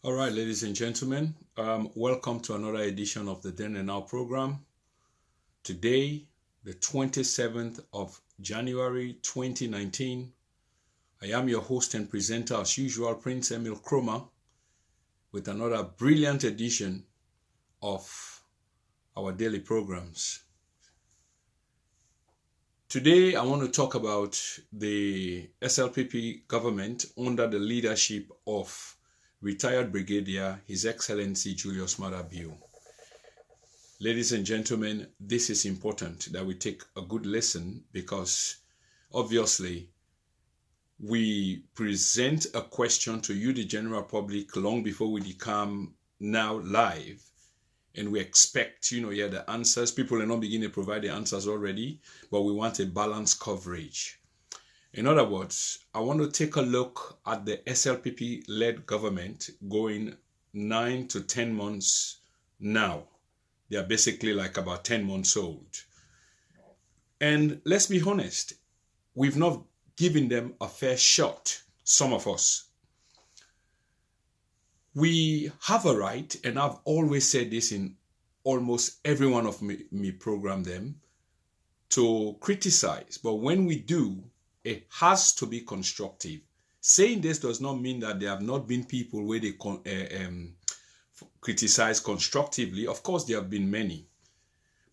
All right, ladies and gentlemen, welcome to another edition of the Then and Now program. Today, the 27th of January 2019, I am your host and presenter as usual, Prince Emil Chroma, with another brilliant edition of our daily programs. Today, I want to talk about the SLPP government under the leadership of retired Brigadier His Excellency Julius Maada Bio. Ladies and gentlemen, this is important that we take a good listen because obviously we present a question to you, the general public, long before we become now live. And we expect, the answers. People are not beginning to provide the answers already, but we want a balanced coverage. In other words, I want to take a look at the SLPP-led government going 9 to 10 months now. They are basically like about 10 months old. And let's be honest, we've not given them a fair shot, some of us. We have a right, and I've always said this in almost every one of me program them, to criticize. But when we do, it has to be constructive. Saying this does not mean that there have not been people where they criticize constructively. Of course, there have been many.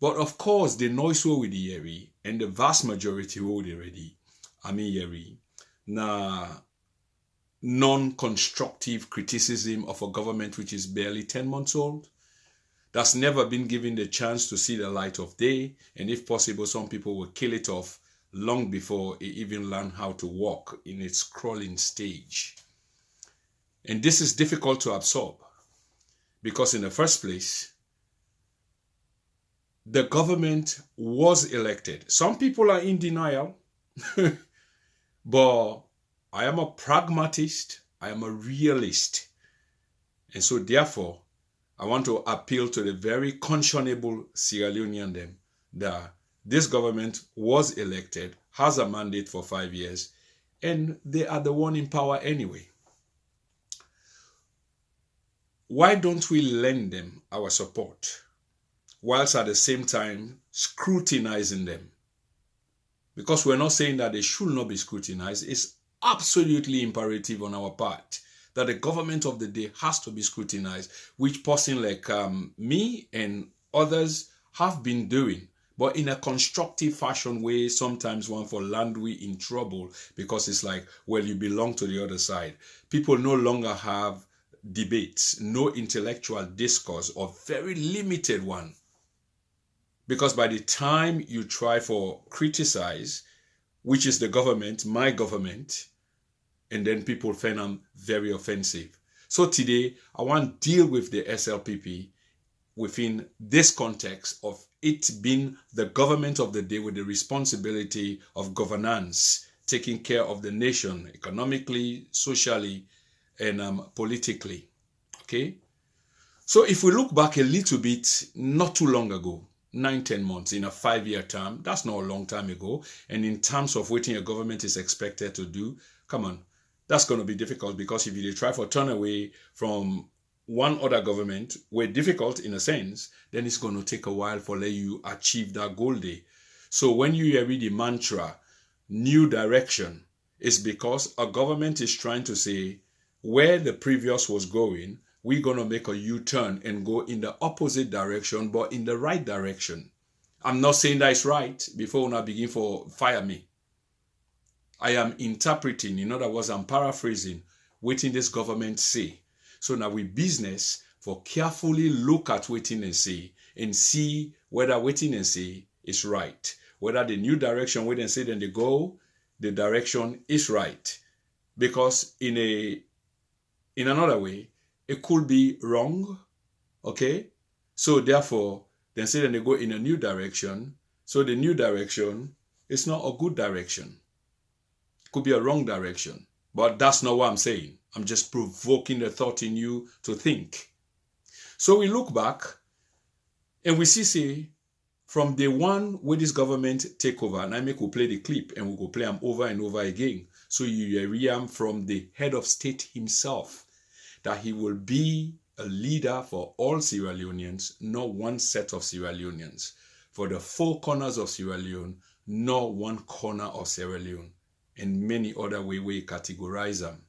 But of course, the noise will with the yeri, and the vast majority will already. Yeri. Na non-constructive criticism of a government which is barely 10 months old, that's never been given the chance to see the light of day, and if possible, some people will kill it off long before it even learn how to walk in its crawling stage. And this is difficult to absorb because in the first place, the government was elected. Some people are in denial, but I am a pragmatist, I am a realist. And so therefore, I want to appeal to the very conscionable Sierra Leonean them that this government was elected, has a mandate for 5 years, and they are the one in power anyway. Why don't we lend them our support, whilst at the same time scrutinizing them? Because we're not saying that they should not be scrutinized. It's absolutely imperative on our part that the government of the day has to be scrutinized, which person like me and others have been doing, but in a constructive fashion way. Sometimes one for land we in trouble because it's like, well, you belong to the other side. People no longer have debates, no intellectual discourse, or very limited one. Because by the time you try for criticize, which is the government, my government, and then people find them very offensive. So today, I want to deal with the SLPP within this context of it being the government of the day with the responsibility of governance, taking care of the nation economically, socially, and politically. Okay? So if we look back a little bit, not too long ago, 9-10 months in a 5-year term, that's not a long time ago. And in terms of what a government is expected to do, come on, that's going to be difficult because if you try for turn away from one other government, were difficult in a sense, then it's going to take a while for you achieve that goal day. So when you read the mantra, new direction, it's because a government is trying to say where the previous was going, we're going to make a U-turn and go in the opposite direction, but in the right direction. I'm not saying that it's right before I begin for fire me. I am interpreting, in other words, I'm paraphrasing what this government say. So now we business for carefully look at waiting and see whether waiting and see is right. Whether the new direction wait and say then they go, the direction is right. Because in another way, it could be wrong. Okay? So therefore, then say then they go in a new direction. So the new direction is not a good direction. It could be a wrong direction. But that's not what I'm saying. I'm just provoking the thought in you to think. So we look back and we see from day one when this government take over, and I make we play the clip and we go play them over and over again. So you hear from the head of state himself. that he will be a leader for all Sierra Leoneans, not one set of Sierra Leoneans. For the four corners of Sierra Leone, not one corner of Sierra Leone, and many other way we categorize them.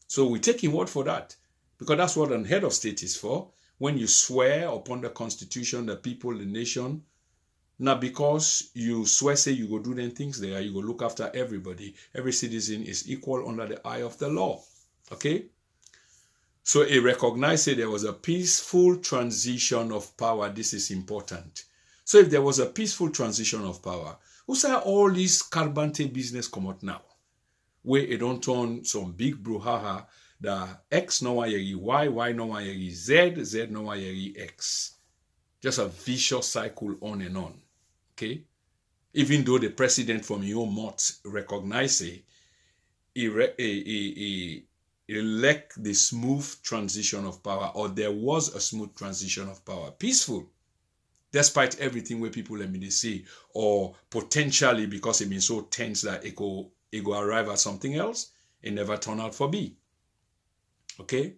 So we take him word for that, because that's what an head of state is for. When you swear upon the constitution, the people, the nation, not because you swear, say you go do them things there, you go look after everybody. Every citizen is equal under the eye of the law. Okay? So he recognized that there was a peaceful transition of power. This is important. So if there was a peaceful transition of power, who say all this carbante business come out now? Where it don't turn some big brouhaha that X no one yeri Y no one yeri Z no one yeri X. Just a vicious cycle on and on. Okay? Even though the president from your mouth recognize it, he elect the smooth transition of power, or there was a smooth transition of power. Peaceful. Despite everything where people let me say, or potentially because it been so tense that it go arrive at something else, it never turned out for be. Okay?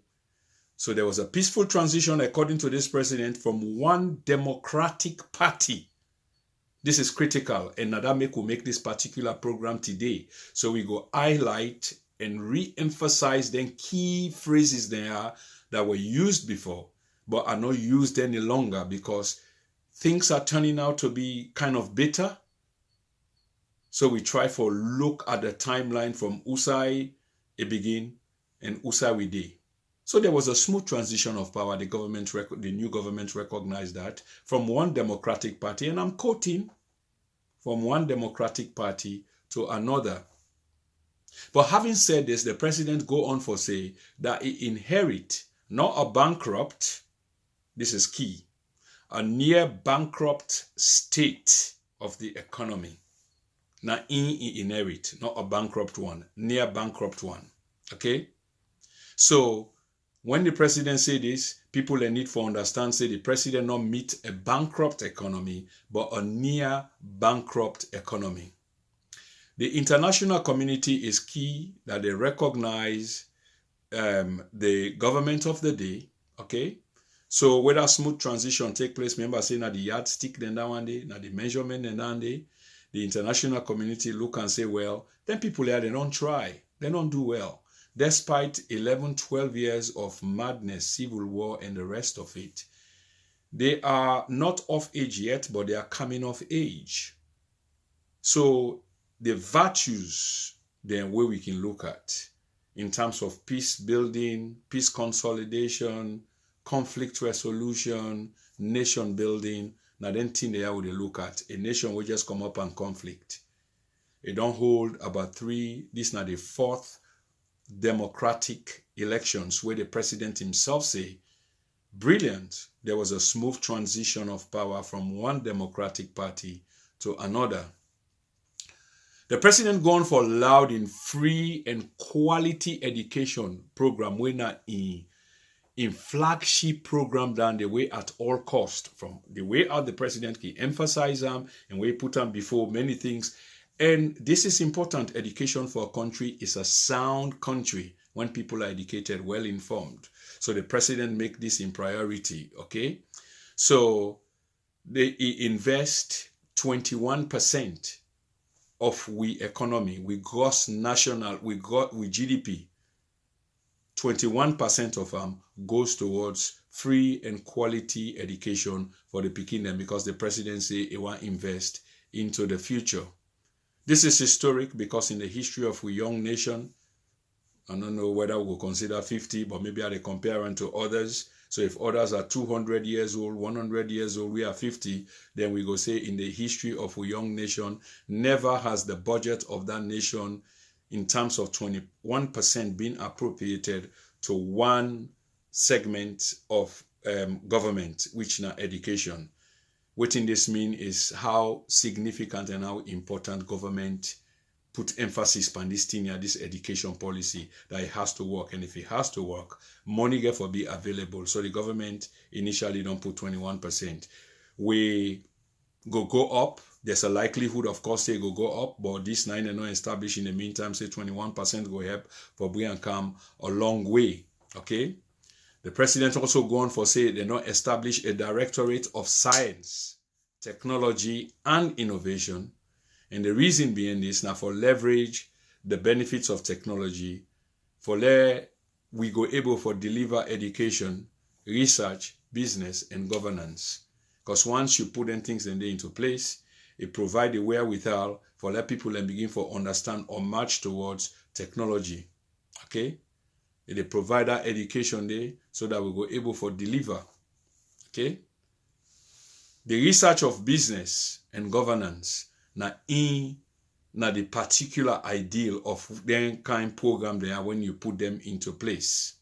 So there was a peaceful transition, according to this president, from one democratic party. This is critical, and Nadame will make this particular program today. So we go highlight and re-emphasize the key phrases there that were used before, but are not used any longer because things are turning out to be kind of bitter. So we try for look at the timeline from Usai it begin and Usai we day. So there was a smooth transition of power. The new government recognized that from one democratic party, and I'm quoting, from one democratic party to another. But having said this, the president go on for say that he inherit not a bankrupt, this is key, a near bankrupt state of the economy. Now he inherit, not a bankrupt one, near bankrupt one. Okay? So when the president say this, people need for understand, say the president not meet a bankrupt economy, but a near bankrupt economy. The international community is key that they recognize the government of the day. Okay? So whether smooth transition take place, remember saying that the yardstick then that one day, now the measurement then that day, the international community look and say, well, then people here, they don't try. They don't do well. Despite 11, 12 years of madness, civil war, and the rest of it, they are not of age yet, but they are coming of age. So the virtues then where we can look at in terms of peace building, peace consolidation, conflict resolution, nation building, now then thing they would look at. A nation will just come up and conflict. It don't hold about this now the fourth democratic elections where the president himself say, brilliant, there was a smooth transition of power from one democratic party to another. The president gone for loud in free and quality education program when not in flagship program done the way at all cost, from the way out the president can emphasize them and we put them before many things. And this is important. Education for a country is a sound country when people are educated, well informed. So the president make this in priority. Okay, so they invest 21% of we economy, we gross national, we GDP. 21% of them goes towards free and quality education for the Pekin, because the president say he want to invest into the future. This is historic because in the history of a young nation, I don't know whether we'll consider 50, but maybe I compare them to others. So if others are 200 years old, 100 years old, we are 50, then we go say in the history of a young nation, never has the budget of that nation in terms of 21% been appropriated to one segment of government, which now education. What in this mean is how significant and how important government put emphasis on this thing, this education policy, that it has to work. And if it has to work, money therefore be available. So the government initially don't put 21%. We go up. There's a likelihood, of course, they go up, but this 9 and not established in the meantime, say 21% go help for we and come a long way. Okay? The president also go on for say they not establish a directorate of science, technology, and innovation. And the reason being this now for leverage the benefits of technology, for there we go able for deliver education, research, business, and governance. Because once you put them things into place, it provide a wherewithal for let people and begin for understand or march towards technology. Okay? They provide that education there so that we go able for deliver. Okay? The research of business and governance na the particular ideal of the kind program they are when you put them into place.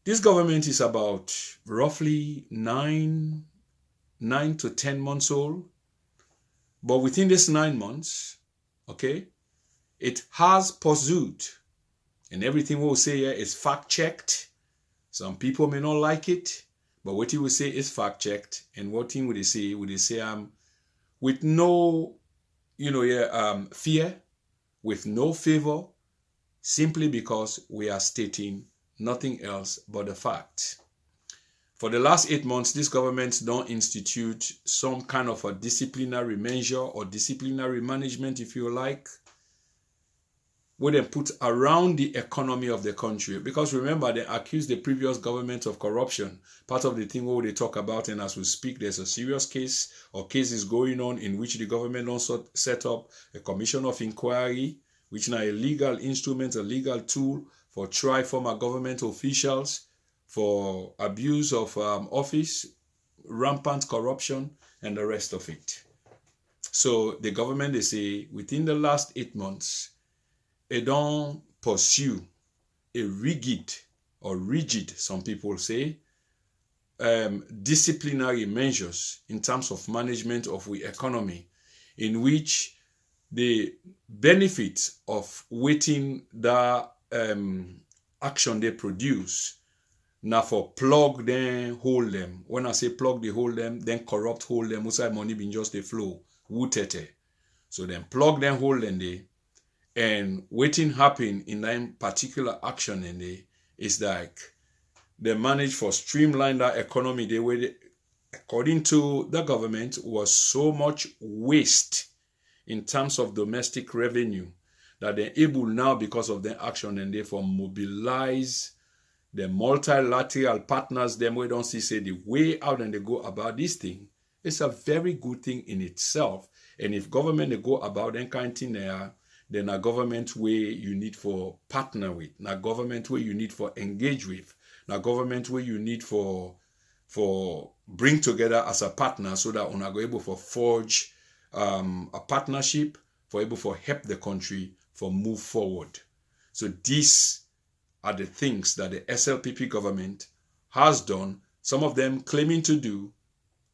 This government is about roughly 9 to 10 months old. But within this 9 months, okay, it has pursued, and everything we'll say here is fact-checked. Some people may not like it, but what he will say is fact-checked. And what thing would they say? Would they say with no, fear, with no favor, simply because we are stating nothing else but the fact. For the last 8 months, this government don't institute some kind of a disciplinary measure or disciplinary management, if you like, where they put around the economy of the country. Because remember, they accused the previous government of corruption. Part of the thing where they talk about, and as we speak, there's a serious case or cases going on in which the government also set up a commission of inquiry, which is a legal instrument, a legal tool for try former government officials for abuse of office, rampant corruption, and the rest of it. So the government, they say, within the last 8 months, it don't pursue a rigid, some people say, disciplinary measures in terms of management of the economy, in which the benefit of waiting the action they produce now for plug them, hold them. When I say plug the hold them, then corrupt hold them, outside money being just a flow, wutete. So then plug them, hold them there, and waiting happen in that particular action in there is like they manage for streamline that economy the way they, according to the government, was so much waste in terms of domestic revenue that they're able now, because of their action, and therefore mobilize the multilateral partners, them we don't see say the way out and they go about this thing. It's a very good thing in itself. And if government they go about that kind of thing there, then a government way you need for partner with, a government way you need for engage with, a government way you need for bring together as a partner, so that we are able for forge a partnership for able for help the country for move forward. So these are the things that the SLPP government has done, some of them claiming to do,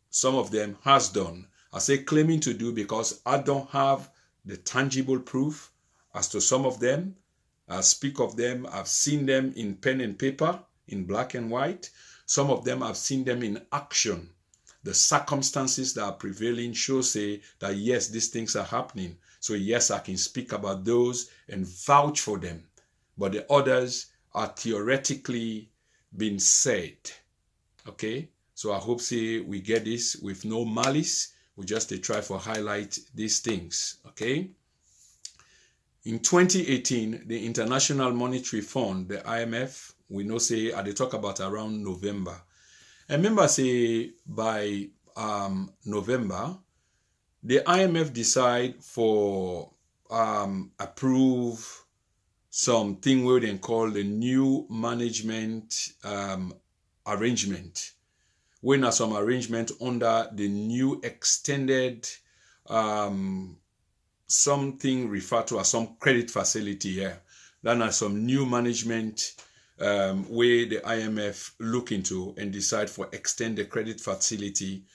some of them has done. I say claiming to do because I don't have the tangible proof as to some of them. I speak of them, I've seen them in pen and paper, in black and white. Some of them I've seen them in action. The circumstances that are prevailing show say that yes, these things are happening. So yes, I can speak about those and vouch for them. But the others are theoretically being said. Okay? So I hope say we get this with no malice. We just try for highlight these things. Okay? In 2018, the International Monetary Fund, the IMF, we know say they talk about around November. I remember say by November, the IMF decide for approve something where they call the new management arrangement. When are some arrangement under the new extended something referred to as some credit facility here. Then are some new management where the IMF look into and decide for extend the credit facility.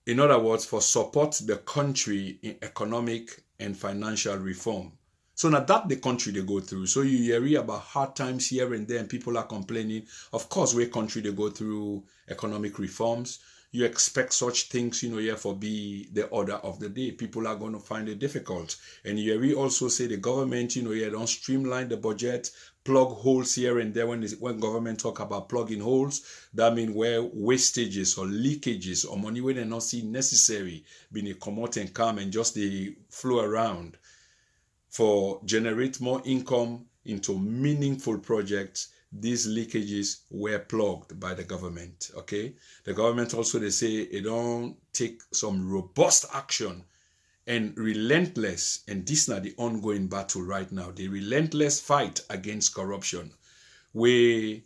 In other words, for support the country in economic and financial reform. So now that the country they go through. So you hear about hard times here and there and people are complaining. Of course, where country they go through economic reforms, you expect such things, here for be the order of the day. People are going to find it difficult. And here we also say the government, don't streamline the budget, plug holes here and there. When government talk about plugging holes, that means where wastages or leakages or money where they not see necessary being a come out and come and just they flow around for generate more income into meaningful projects. These leakages were plugged by the government. Okay, the government also, they say it don't take some robust action and relentless, and this is not the ongoing battle right now, the relentless fight against corruption. We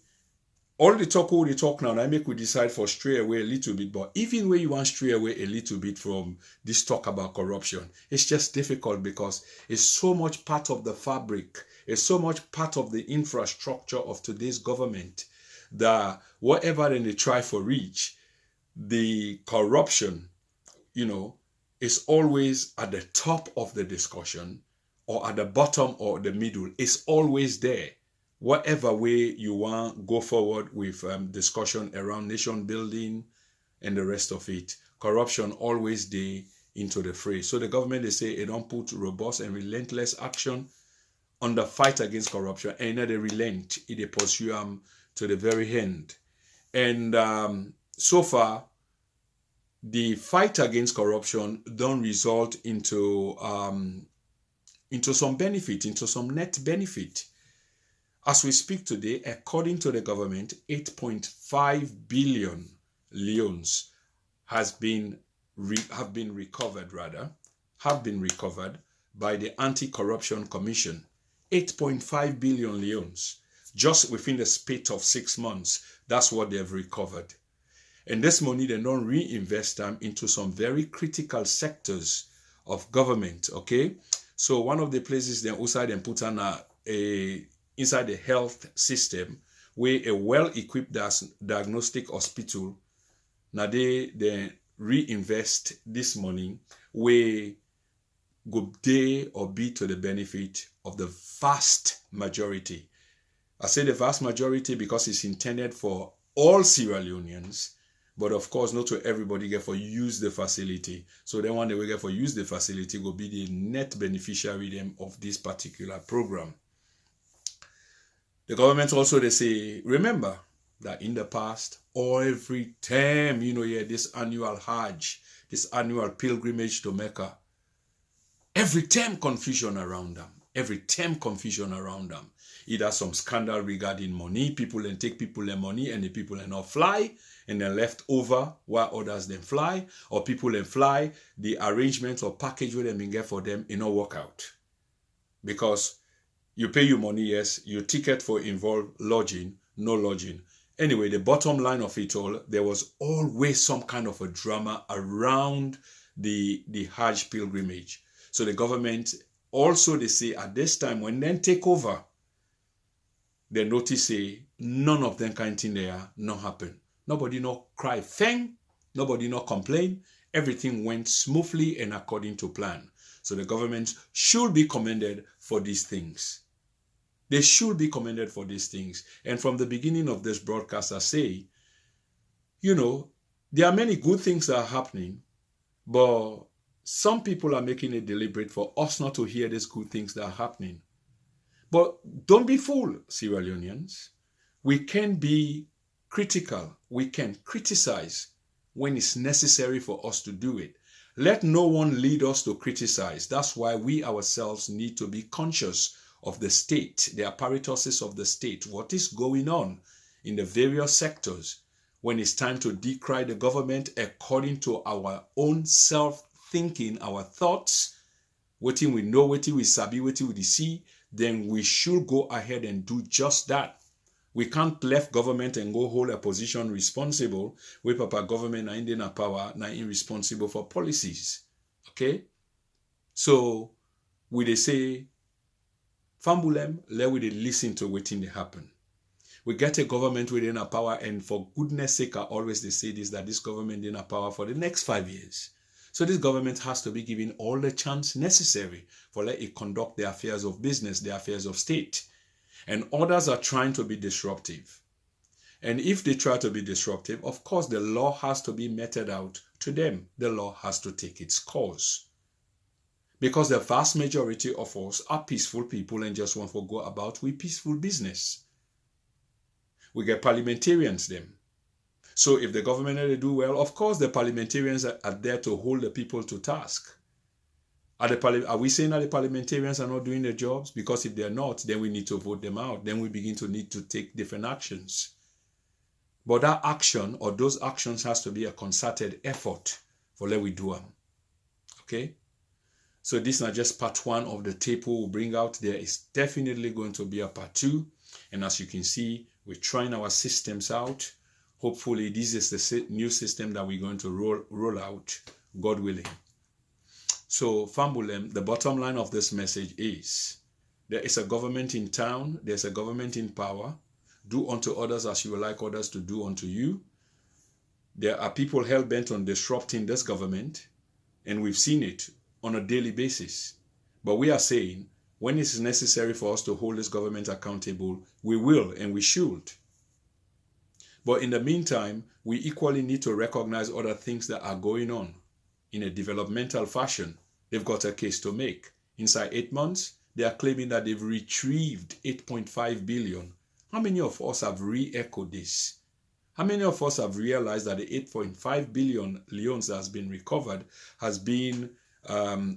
all the talk now, I make we decide for stray away a little bit, but even when you want stray away a little bit from this talk about corruption, it's just difficult because it's so much part of the fabric, it's so much part of the infrastructure of today's government that whatever then they try for reach, the corruption, is always at the top of the discussion or at the bottom or the middle. It's always there. Whatever way you want go forward with discussion around nation building and the rest of it, corruption always there into the fray. So the government, they say it don't put robust and relentless action on the fight against corruption, and they relent, they pursue to the very end. And so far, the fight against corruption don't result into some benefit, into some net benefit. As we speak today, according to the government, 8.5 billion leones have been recovered by the Anti-Corruption Commission. 8.5 billion leones just within the space of 6 months. That's what they've recovered. And this money, they don't reinvest them into some very critical sectors of government, okay? So one of the places they also put on inside the health system, where a well-equipped diagnostic hospital, now they reinvest this money where go day or be to the benefit of the vast majority. I say the vast majority because it's intended for all Sierra Leoneans, but of course, not to everybody get for use the facility. So then one they will get for use the facility will be the net beneficiary them of this particular program. The government also, they say, remember that in the past, every time, this annual Hajj, this annual pilgrimage to Mecca, every time confusion around them. Either some scandal regarding money, people and take people and money and the people and not fly, and then left over while others then fly, or people and fly, the arrangement or package where they get for them, it not work out. Because you pay your money, yes, your ticket for involved lodging, no lodging. Anyway, the bottom line of it all, there was always some kind of a drama around the Hajj pilgrimage. So the government also, they say at this time, when they take over, they notice say none of them kind thing there not happen. Nobody no cry fang, nobody no complain. Everything went smoothly and according to plan. So the government should be commended for these things. They should be commended for these things. And from the beginning of this broadcast, I say, there are many good things that are happening, but some people are making it deliberate for us not to hear these good things that are happening. But don't be fooled, Sierra Leoneans. We can be critical. We can criticize when it's necessary for us to do it. Let no one lead us to criticize. That's why we ourselves need to be conscious of the state, the apparatuses of the state, what is going on in the various sectors when it's time to decry the government according to our own self-thinking, our thoughts, what we know, what we sabi, what we see, then we should go ahead and do just that. We can't left government and go hold a position responsible where Papa government are in power, now irresponsible for policies. Okay? So, we they say, Fambulem, let we listen to what they happen. We get a government within a power, and for goodness sake, I always they say this, that this government in a power for the next 5 years. So this government has to be given all the chance necessary for let it conduct the affairs of business, the affairs of state. And others are trying to be disruptive. And if they try to be disruptive, of course, the law has to be meted out to them. The law has to take its course. Because the vast majority of us are peaceful people and just want to go about with peaceful business. We get parliamentarians then. So if the government they do well, of course the parliamentarians are there to hold the people to task. Are we saying that the parliamentarians are not doing their jobs? Because if they're not, then we need to vote them out. Then we begin to need to take different actions. But that action or those actions has to be a concerted effort for let we do them. Okay? So this is not just part one of the tape we'll bring out. There is definitely going to be a part two. And as you can see, we're trying our systems out. Hopefully this is the new system that we're going to roll out, God willing. So Fambulem, the bottom line of this message is, there is a government in town, there's a government in power. Do unto others as you would like others to do unto you. There are people hell-bent on disrupting this government, and we've seen it on a daily basis. But we are saying, when it is necessary for us to hold this government accountable, we will and we should. But in the meantime, we equally need to recognize other things that are going on in a developmental fashion. They've got a case to make. Inside 8 months, they are claiming that they've retrieved 8.5 billion. How many of us have re-echoed this? How many of us have realized that the 8.5 billion leons that has been recovered has been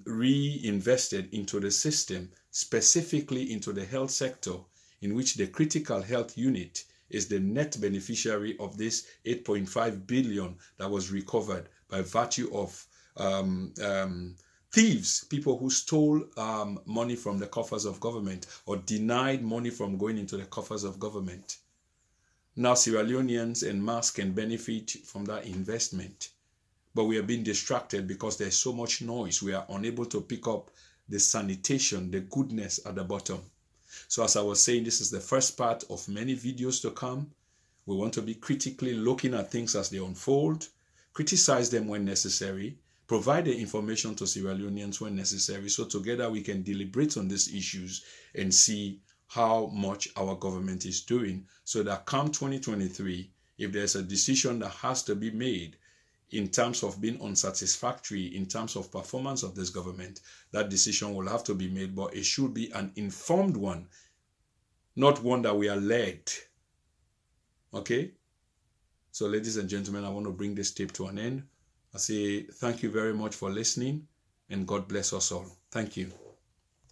reinvested into the system, specifically into the health sector, in which the critical health unit is the net beneficiary of this 8.5 billion that was recovered by virtue of thieves, people who stole money from the coffers of government or denied money from going into the coffers of government. Now Sierra Leoneans en masse can benefit from that investment. But we are being distracted because there's so much noise. We are unable to pick up the sanitation, the goodness at the bottom. So as I was saying, this is the first part of many videos to come. We want to be critically looking at things as they unfold, criticize them when necessary, provide the information to Sierra Leoneans when necessary, so together we can deliberate on these issues and see how much our government is doing, so that come 2023, if there's a decision that has to be made in terms of being unsatisfactory, in terms of performance of this government, that decision will have to be made, but it should be an informed one, not one that we are led. Okay? So ladies and gentlemen, I want to bring this tape to an end. I say thank you very much for listening, and God bless us all. Thank you.